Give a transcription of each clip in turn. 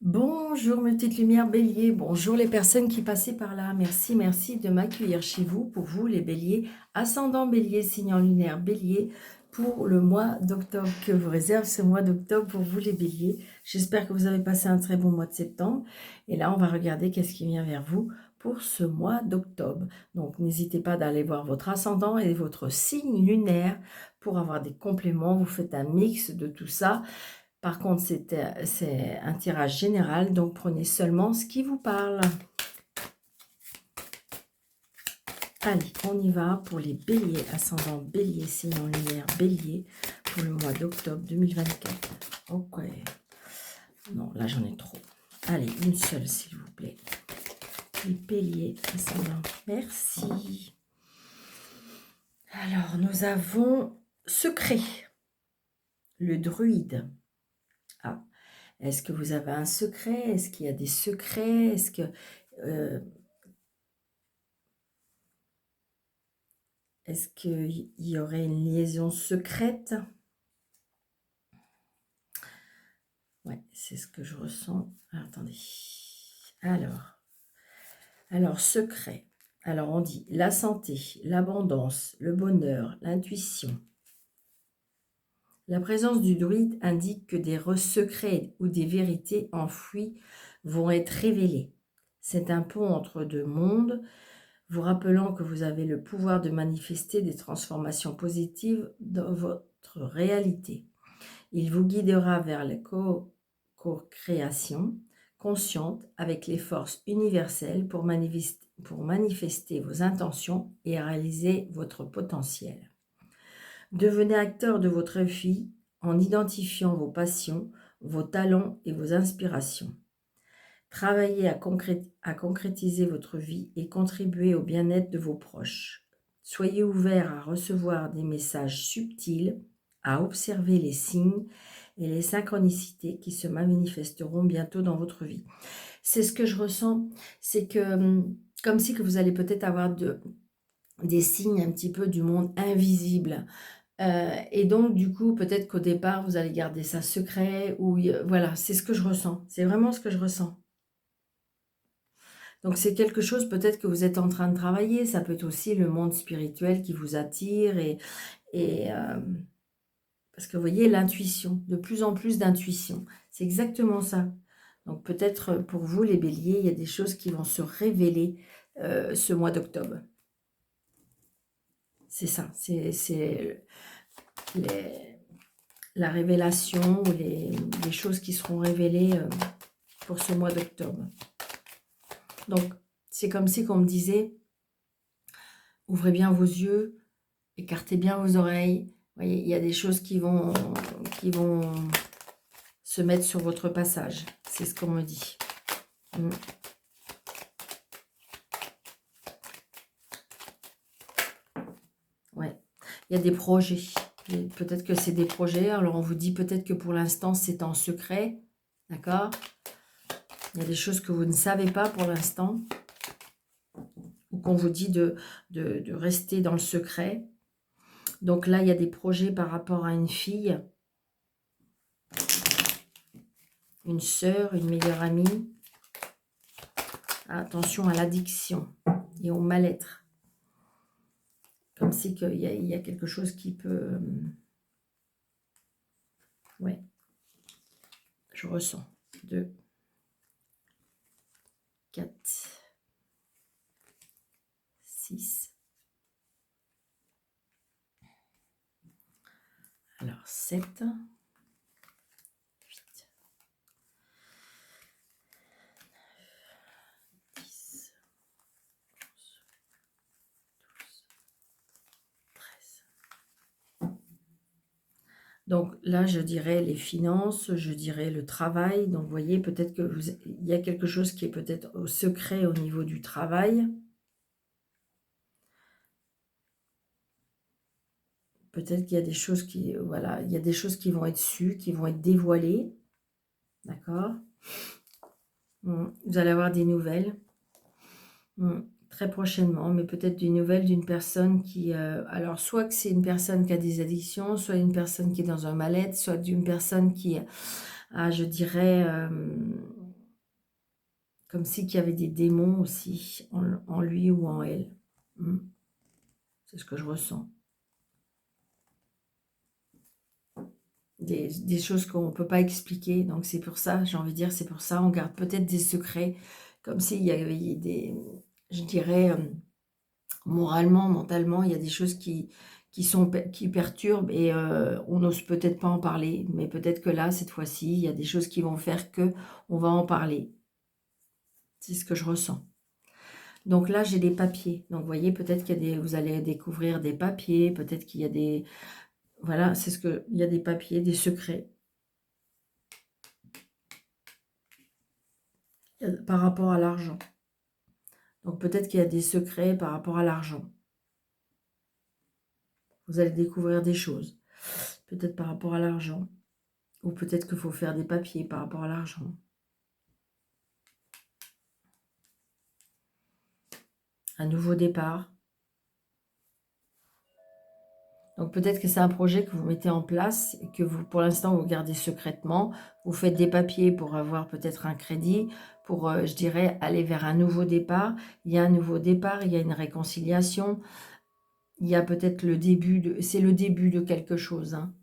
Bonjour mes petites lumières bélier, bonjour les personnes qui passaient par là, merci de m'accueillir chez vous, pour vous les béliers, ascendant bélier, signe lunaire bélier, pour le mois d'octobre, que vous réserve ce mois d'octobre pour vous les béliers. J'espère que vous avez passé un très bon mois de septembre, et là on va regarder qu'est-ce qui vient vers vous pour ce mois d'octobre. Donc n'hésitez pas d'aller voir votre ascendant et votre signe lunaire pour avoir des compléments, vous faites un mix de tout ça. Par contre, c'est un tirage général, donc prenez seulement ce qui vous parle. Allez, on y va pour les béliers, ascendant bélier, signe en lumière bélier, pour le mois d'octobre 2024. Ok. Non, là j'en ai trop. Allez, une seule s'il vous plaît. Les béliers, ascendant. Merci. Alors, nous avons secret. Le druide. Ah. Est-ce que vous avez un secret? Est-ce qu'il y a des secrets? Est-ce que... Est-ce qu'il y aurait une liaison secrète? Ouais, c'est ce que je ressens. Attendez. Alors, secret. Alors, on dit la santé, l'abondance, le bonheur, l'intuition. La présence du druide indique que des secrets ou des vérités enfouies vont être révélés. C'est un pont entre deux mondes, vous rappelant que vous avez le pouvoir de manifester des transformations positives dans votre réalité. Il vous guidera vers la co-création consciente avec les forces universelles pour manifester vos intentions et réaliser votre potentiel. Devenez acteur de votre vie en identifiant vos passions, vos talents et vos inspirations. Travaillez à concrétiser votre vie et contribuer au bien-être de vos proches. Soyez ouvert à recevoir des messages subtils, à observer les signes et les synchronicités qui se manifesteront bientôt dans votre vie. C'est ce que je ressens, c'est que comme si que vous allez peut-être avoir des signes un petit peu du monde invisible. Et donc, du coup, peut-être qu'au départ, vous allez garder ça secret. Ou voilà, c'est ce que je ressens. C'est vraiment ce que je ressens. Donc, c'est quelque chose peut-être que vous êtes en train de travailler. Ça peut être aussi le monde spirituel qui vous attire. Parce que vous voyez, l'intuition, de plus en plus d'intuition. C'est exactement ça. Donc, peut-être pour vous, les béliers, il y a des choses qui vont se révéler ce mois d'octobre. C'est ça. C'est la révélation ou les choses qui seront révélées pour ce mois d'octobre. Donc, c'est comme si qu'on me disait, ouvrez bien vos yeux, écartez bien vos oreilles. Vous voyez, il y a des choses qui vont se mettre sur votre passage. C'est ce qu'on me dit. Ouais, il y a des projets. Peut-être que c'est des projets. Alors, on vous dit peut-être que pour l'instant, c'est en secret. D'accord? Il y a des choses que vous ne savez pas pour l'instant. Ou qu'on vous dit de rester dans le secret. Donc là, il y a des projets par rapport à une fille, une sœur, une meilleure amie. Attention à l'addiction et au mal-être. Comme si il y a quelque chose qui peut... ouais, je ressens. 2, 4, 6. Alors, 7. 10, 13. Donc là, je dirais les finances, je dirais le travail. Donc, vous voyez, peut-être il y a quelque chose qui est peut-être au secret au niveau du travail. Peut-être qu'il y a des choses qui, voilà, il y a des choses qui vont être sues, qui vont être dévoilées. D'accord? Vous allez avoir des nouvelles. Très prochainement, mais peut-être des nouvelles d'une personne qui... alors, soit que c'est une personne qui a des addictions, soit une personne qui est dans un mal-être, soit d'une personne qui a, je dirais, Comme si qu'il y avait des démons aussi en lui ou en elle. C'est ce que je ressens. Des choses qu'on ne peut pas expliquer. Donc c'est pour ça, j'ai envie de dire, c'est pour ça, on garde peut-être des secrets. Comme s'il y avait des, je dirais, moralement, mentalement, il y a des choses qui perturbent et on n'ose peut-être pas en parler. Mais peut-être que là, cette fois-ci, il y a des choses qui vont faire que on va en parler. C'est ce que je ressens. Donc là, j'ai des papiers. Donc, vous voyez, peut-être qu'il y a vous allez découvrir des papiers. Peut-être qu'il y a des... Voilà, c'est ce que... Il y a des papiers, des secrets. Par rapport à l'argent. Donc, peut-être qu'il y a des secrets par rapport à l'argent. Vous allez découvrir des choses. Peut-être par rapport à l'argent. Ou peut-être qu'il faut faire des papiers par rapport à l'argent. Un nouveau départ. Donc peut-être que c'est un projet que vous mettez en place et que vous, pour l'instant, vous gardez secrètement. Vous faites des papiers pour avoir peut-être un crédit, pour, je dirais, aller vers un nouveau départ. Il y a un nouveau départ, il y a une réconciliation. Il y a peut-être le début de... C'est le début de quelque chose. Hein.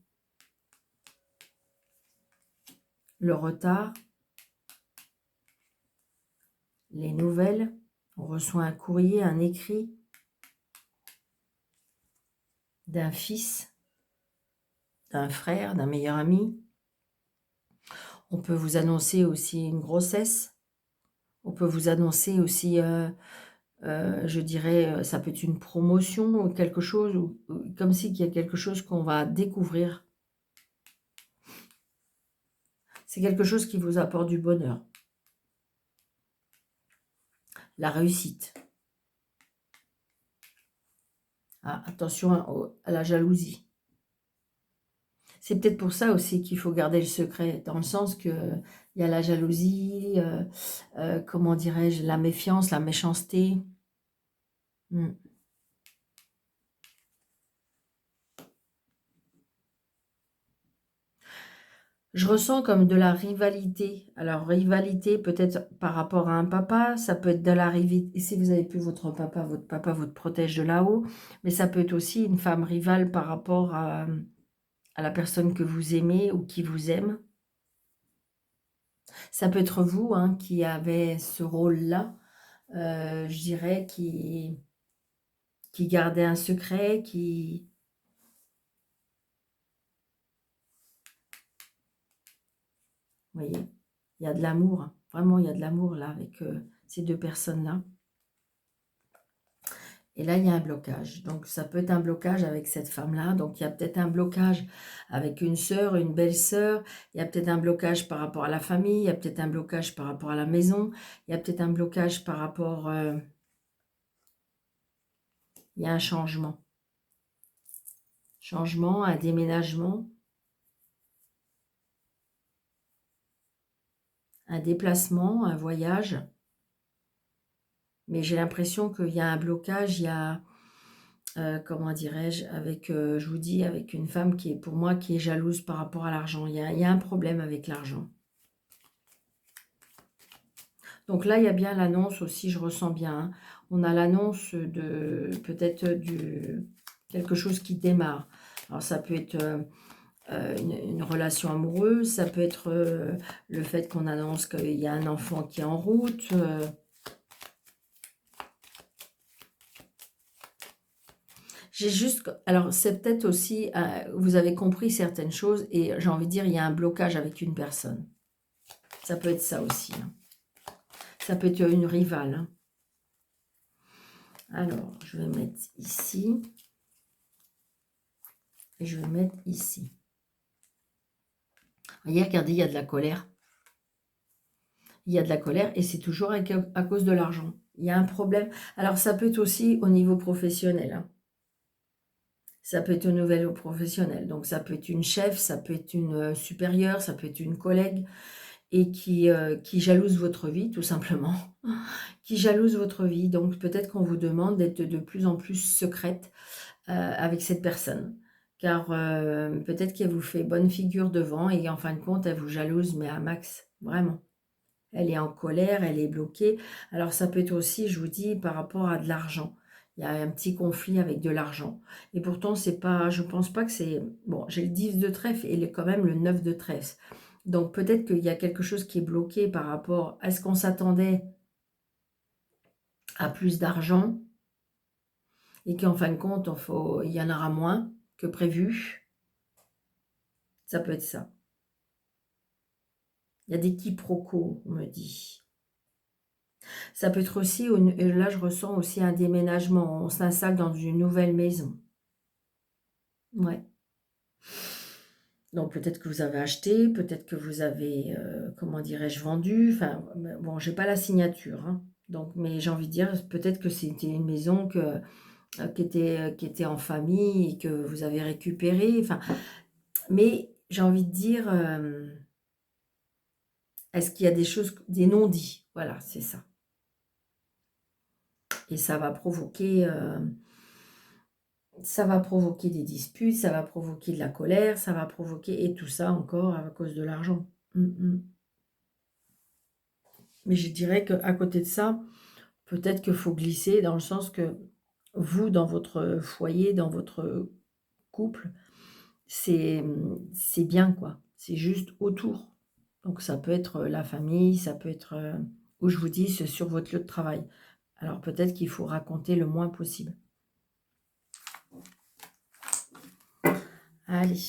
Le retard. Les nouvelles. On reçoit un courrier, un écrit d'un fils, d'un frère, d'un meilleur ami. On peut vous annoncer aussi une grossesse. On peut vous annoncer aussi, je dirais, ça peut être une promotion ou quelque chose, ou comme si il y a quelque chose qu'on va découvrir. C'est quelque chose qui vous apporte du bonheur. La réussite. Ah, attention à la jalousie. C'est peut-être pour ça aussi qu'il faut garder le secret, dans le sens que il y a la jalousie, comment dirais-je, la méfiance, la méchanceté. Je ressens comme de la rivalité. Alors, rivalité peut-être par rapport à un papa, ça peut être de la rivalité. Si vous avez plus votre papa vous protège de là-haut, mais ça peut être aussi une femme rivale par rapport à la personne que vous aimez ou qui vous aime. Ça peut être vous hein, qui avez ce rôle-là, je dirais, qui gardait un secret, qui... Vous voyez, il y a de l'amour. Hein. Vraiment, il y a de l'amour là avec ces deux personnes-là. Et là, il y a un blocage. Donc, ça peut être un blocage avec cette femme-là. Donc, il y a peut-être un blocage avec une sœur, une belle-sœur. Il y a peut-être un blocage par rapport à la famille. Il y a peut-être un blocage par rapport à la maison. Il y a peut-être un blocage par rapport... il y a un changement. Changement, un déménagement. Un déplacement, un voyage. Mais j'ai l'impression qu'il y a un blocage, il y a... comment dirais-je, avec, je vous dis, avec une femme qui est, pour moi, qui est jalouse par rapport à l'argent. Il y a un problème avec l'argent. Donc là, il y a bien l'annonce aussi, je ressens bien. Hein. On a l'annonce de peut-être quelque chose qui démarre. Alors ça peut être une relation amoureuse, ça peut être le fait qu'on annonce qu'il y a un enfant qui est en route. J'ai juste... Alors c'est peut-être aussi, vous avez compris certaines choses et j'ai envie de dire, il y a un blocage avec une personne. Ça peut être ça aussi. Hein. Ça peut être une rivale. Hein. Alors, je vais mettre ici. Et je vais mettre ici. Vous voyez, regardez, il y a de la colère. Il y a de la colère et c'est toujours à cause de l'argent. Il y a un problème. Alors, ça peut être aussi au niveau professionnel. Hein. Ça peut être au niveau professionnel. Donc, ça peut être une chef, ça peut être une supérieure, ça peut être une collègue et qui jalouse votre vie, tout simplement. Qui jalouse votre vie. Donc, peut-être qu'on vous demande d'être de plus en plus secrète avec cette personne. Car peut-être qu'elle vous fait bonne figure devant et en fin de compte, elle vous jalouse, mais à max, vraiment. elle est en colère, elle est bloquée. Alors ça peut être aussi, je vous dis, par rapport à de l'argent. Il y a un petit conflit avec de l'argent. Et pourtant, c'est pas, je pense pas que c'est... Bon, j'ai le 10 de trèfle et quand même le 9 de trèfle. Donc peut-être qu'il y a quelque chose qui est bloqué par rapport à ce qu'on s'attendait à plus d'argent et qu'en fin de compte, il y en aura moins que prévu. Ça peut être ça. Il y a des quiproquos, on me dit. Ça peut être aussi, là je ressens aussi un déménagement. On s'installe dans une nouvelle maison. Ouais. Donc peut-être que vous avez acheté, peut-être que vous avez, comment dirais-je, vendu. Enfin, bon, j'ai pas la signature. Hein. Donc, mais j'ai envie de dire, peut-être que c'était une maison qui était en famille et que vous avez récupérée. Enfin, mais j'ai envie de dire, est-ce qu'il y a des choses, des non-dits? Voilà, c'est ça. Et ça va provoquer des disputes, ça va provoquer de la colère, ça va provoquer, et tout ça encore à cause de l'argent. Mais je dirais qu'à côté de ça, peut-être qu'il faut glisser dans le sens que vous, dans votre foyer, dans votre couple, c'est bien, quoi. C'est juste autour. Donc ça peut être la famille, ça peut être, où je vous dis, c'est sur votre lieu de travail. Alors peut-être qu'il faut raconter le moins possible. Allez.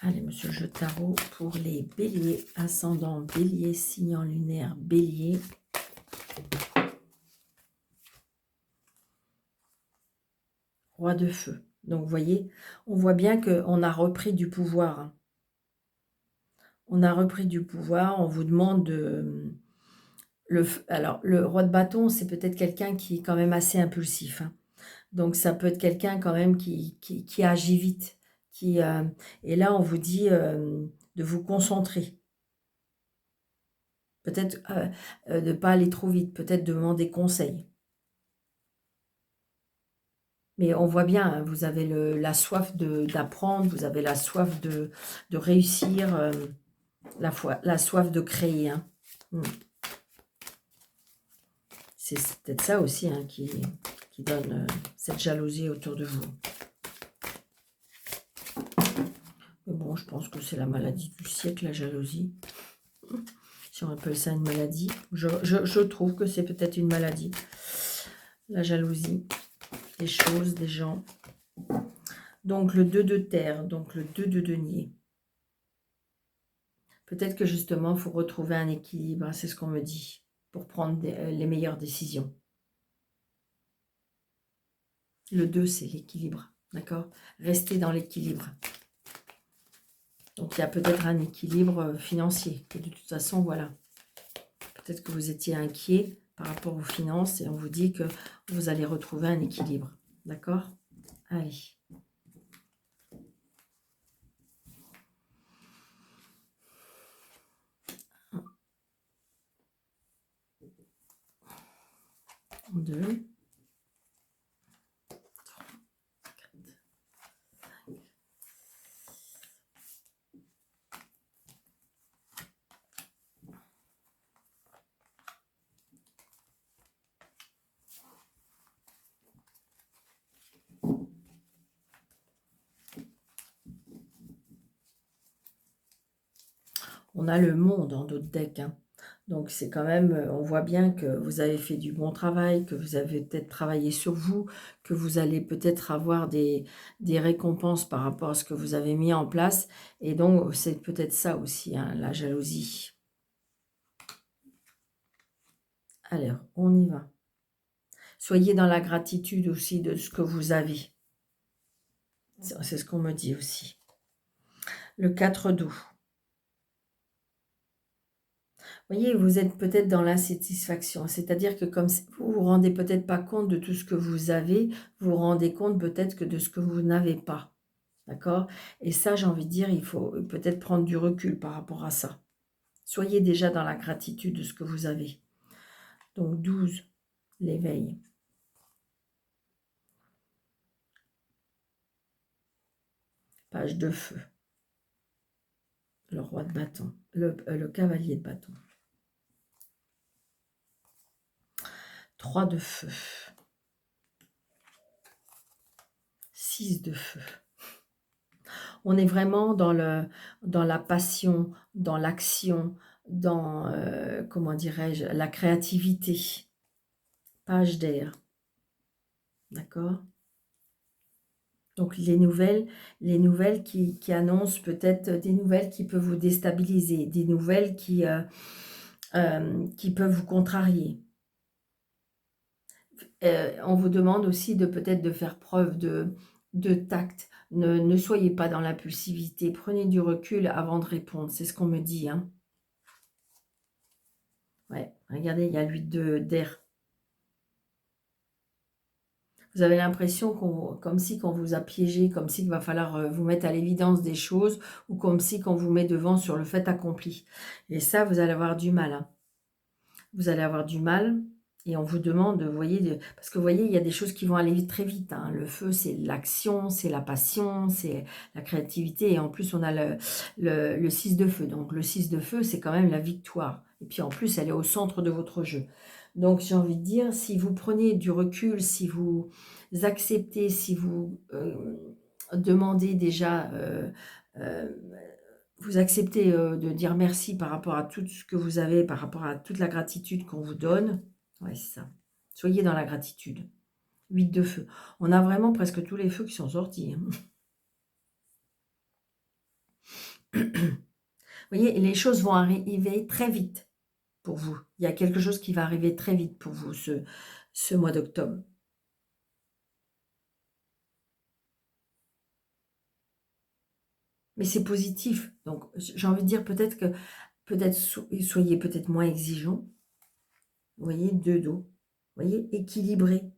Allez, monsieur le jeu de tarot, pour les béliers, ascendant bélier, signe lunaire bélier. Roi de feu. Donc, vous voyez, on voit bien qu'on a repris du pouvoir. Hein. On a repris du pouvoir, on vous demande de... Alors, le roi de bâton, c'est peut-être quelqu'un qui est quand même assez impulsif. Hein. Donc, ça peut être quelqu'un quand même qui agit vite. Et là, on vous dit de vous concentrer. Peut-être de ne pas aller trop vite, peut-être demander conseil. Mais on voit bien, hein, vous avez la soif d'apprendre, vous avez la soif de réussir, la soif de créer. Hein. C'est peut-être ça aussi hein, qui donne cette jalousie autour de vous. Mais bon, je pense que c'est la maladie du siècle, la jalousie. Si on appelle ça une maladie. Je trouve que c'est peut-être une maladie. La jalousie des choses, des gens. Donc le 2 de terre, donc le 2 de denier. Peut-être que justement, il faut retrouver un équilibre, hein, c'est ce qu'on me dit, pour prendre les meilleures décisions. Le 2, c'est l'équilibre, d'accord? Rester dans l'équilibre. Donc, il y a peut-être un équilibre financier. Et de toute façon, voilà. Peut-être que vous étiez inquiet par rapport aux finances et on vous dit que vous allez retrouver un équilibre, d'accord? Allez. Deux. On a le monde en d'autres decks. Hein. Donc, c'est quand même, on voit bien que vous avez fait du bon travail, que vous avez peut-être travaillé sur vous, que vous allez peut-être avoir des récompenses par rapport à ce que vous avez mis en place. Et donc, c'est peut-être ça aussi, hein, la jalousie. Alors, on y va. Soyez dans la gratitude aussi de ce que vous avez. C'est ce qu'on me dit aussi. Le 4 d'août. Vous voyez, vous êtes peut-être dans l'insatisfaction. C'est-à-dire que comme vous vous rendez peut-être pas compte de tout ce que vous avez, vous vous rendez compte peut-être que de ce que vous n'avez pas. D'accord? Et ça, j'ai envie de dire, il faut peut-être prendre du recul par rapport à ça. Soyez déjà dans la gratitude de ce que vous avez. Donc 12, l'éveil. Page de feu. Le roi de bâton. Le cavalier de bâton. 3 de feu. 6 de feu. On est vraiment dans la passion, dans l'action, dans, comment dirais-je, la créativité. Page d'air. D'accord? Donc les nouvelles qui annoncent peut-être des nouvelles qui peuvent vous déstabiliser, des nouvelles qui peuvent vous contrarier. On vous demande aussi de peut-être de faire preuve de tact. Ne soyez pas dans l'impulsivité. Prenez du recul avant de répondre. C'est ce qu'on me dit. Hein. Ouais, regardez, il y a l'huile d'air. Vous avez l'impression comme si qu'on vous a piégé, comme si il va falloir vous mettre à l'évidence des choses, ou comme si qu'on vous met devant sur le fait accompli. Et ça, vous allez avoir du mal. Hein. Vous allez avoir du mal. Et on vous demande, vous voyez, parce que vous voyez, il y a des choses qui vont aller vite, très vite. Hein. Le feu, c'est l'action, c'est la passion, c'est la créativité. Et en plus, on a le 6 de feu. Donc, le 6 de feu, c'est quand même la victoire. Et puis, en plus, elle est au centre de votre jeu. Donc, j'ai envie de dire, si vous prenez du recul, si vous acceptez, si vous demandez déjà... vous acceptez de dire merci par rapport à tout ce que vous avez, par rapport à toute la gratitude qu'on vous donne. Ouais, c'est ça. Soyez dans la gratitude. 8 de feu. On a vraiment presque tous les feux qui sont sortis. Hein. Vous voyez, les choses vont arriver très vite pour vous. Il y a quelque chose qui va arriver très vite pour vous ce mois d'octobre. Mais c'est positif. Donc, j'ai envie de dire peut-être que soyez peut-être moins exigeants. Vous voyez, 2 dos. Vous voyez, équilibré.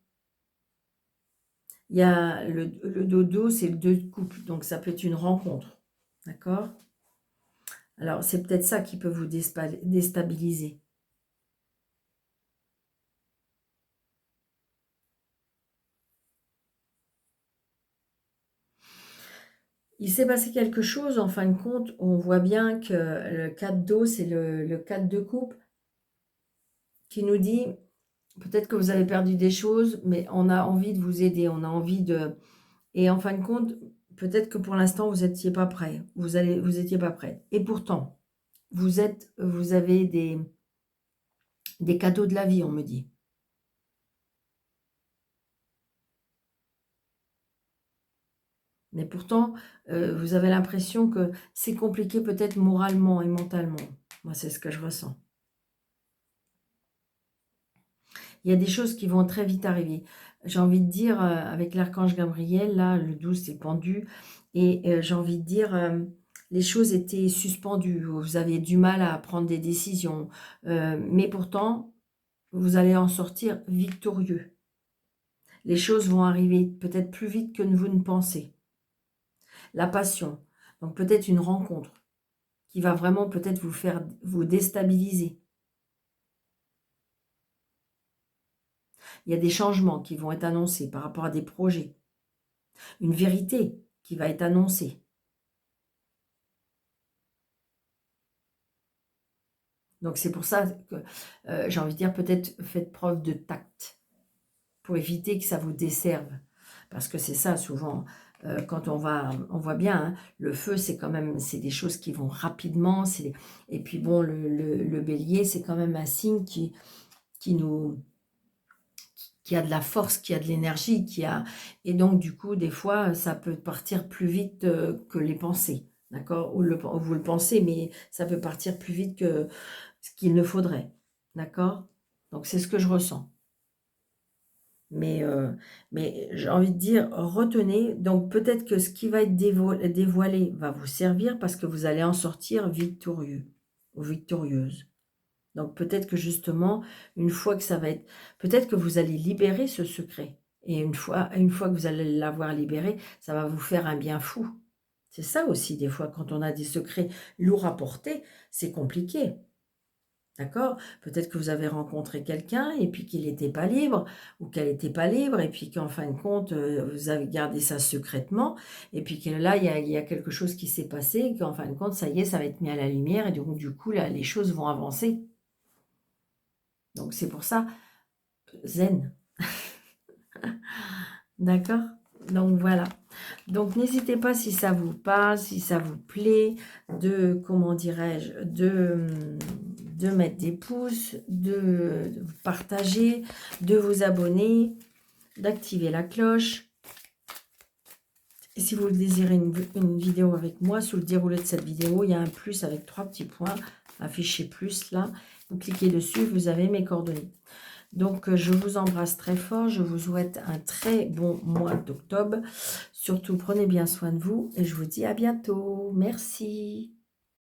Il y a le dodo, c'est le 2 de couple, donc ça peut être une rencontre. D'accord? Alors, c'est peut-être ça qui peut vous déstabiliser. Il s'est passé quelque chose, en fin de compte, on voit bien que le 4 d'eau, c'est le 4 de coupe, qui nous dit, peut-être que vous avez perdu des choses, mais on a envie de vous aider, on a envie de... Et en fin de compte, peut-être que pour l'instant, vous n'étiez pas prêt, vous n'étiez pas prêt. Et pourtant, vous avez des cadeaux de la vie, on me dit. Mais pourtant, vous avez l'impression que c'est compliqué peut-être moralement et mentalement. Moi, c'est ce que je ressens. Il y a des choses qui vont très vite arriver. J'ai envie de dire, avec l'archange Gabriel, là, le 12, c'est pendu. Et j'ai envie de dire, les choses étaient suspendues. Vous aviez du mal à prendre des décisions. Mais pourtant, vous allez en sortir victorieux. Les choses vont arriver peut-être plus vite que vous ne pensez. La passion, donc peut-être une rencontre qui va vraiment peut-être vous déstabiliser. Il y a des changements qui vont être annoncés par rapport à des projets. Une vérité qui va être annoncée. Donc c'est pour ça que j'ai envie de dire peut-être faites preuve de tact pour éviter que ça vous desserve. Parce que c'est ça souvent, quand on voit bien, hein, le feu c'est quand même, c'est des choses qui vont rapidement. Et puis bon, le bélier c'est quand même un signe qui a de la force, qui a de l'énergie, et donc du coup des fois ça peut partir plus vite que les pensées, d'accord, ou vous le pensez, mais ça peut partir plus vite que ce qu'il ne faudrait, d'accord. Donc c'est ce que je ressens, mais j'ai envie de dire, retenez, donc peut-être que ce qui va être dévoilé va vous servir parce que vous allez en sortir victorieux ou victorieuse. Donc peut-être que justement, une fois que ça va être... Peut-être que vous allez libérer ce secret. Et une fois que vous allez l'avoir libéré, ça va vous faire un bien fou. C'est ça aussi, des fois, quand on a des secrets lourds à porter, c'est compliqué. D'accord? Peut-être que vous avez rencontré quelqu'un et puis qu'il n'était pas libre ou qu'elle n'était pas libre et puis qu'en fin de compte, vous avez gardé ça secrètement et puis que là, il y a quelque chose qui s'est passé et qu'en fin de compte, ça y est, ça va être mis à la lumière et donc du coup, là, les choses vont avancer. Donc c'est pour ça, zen. D'accord? Donc voilà. Donc n'hésitez pas si ça vous parle, si ça vous plaît, de, comment dirais-je, de mettre des pouces, de partager, de vous abonner, d'activer la cloche. Et si vous désirez une vidéo avec moi, sous le déroulé de cette vidéo, il y a un plus avec 3 petits points, affiché plus là. Vous cliquez dessus, vous avez mes coordonnées. Donc, je vous embrasse très fort. Je vous souhaite un très bon mois d'octobre. Surtout, prenez bien soin de vous et je vous dis à bientôt. Merci.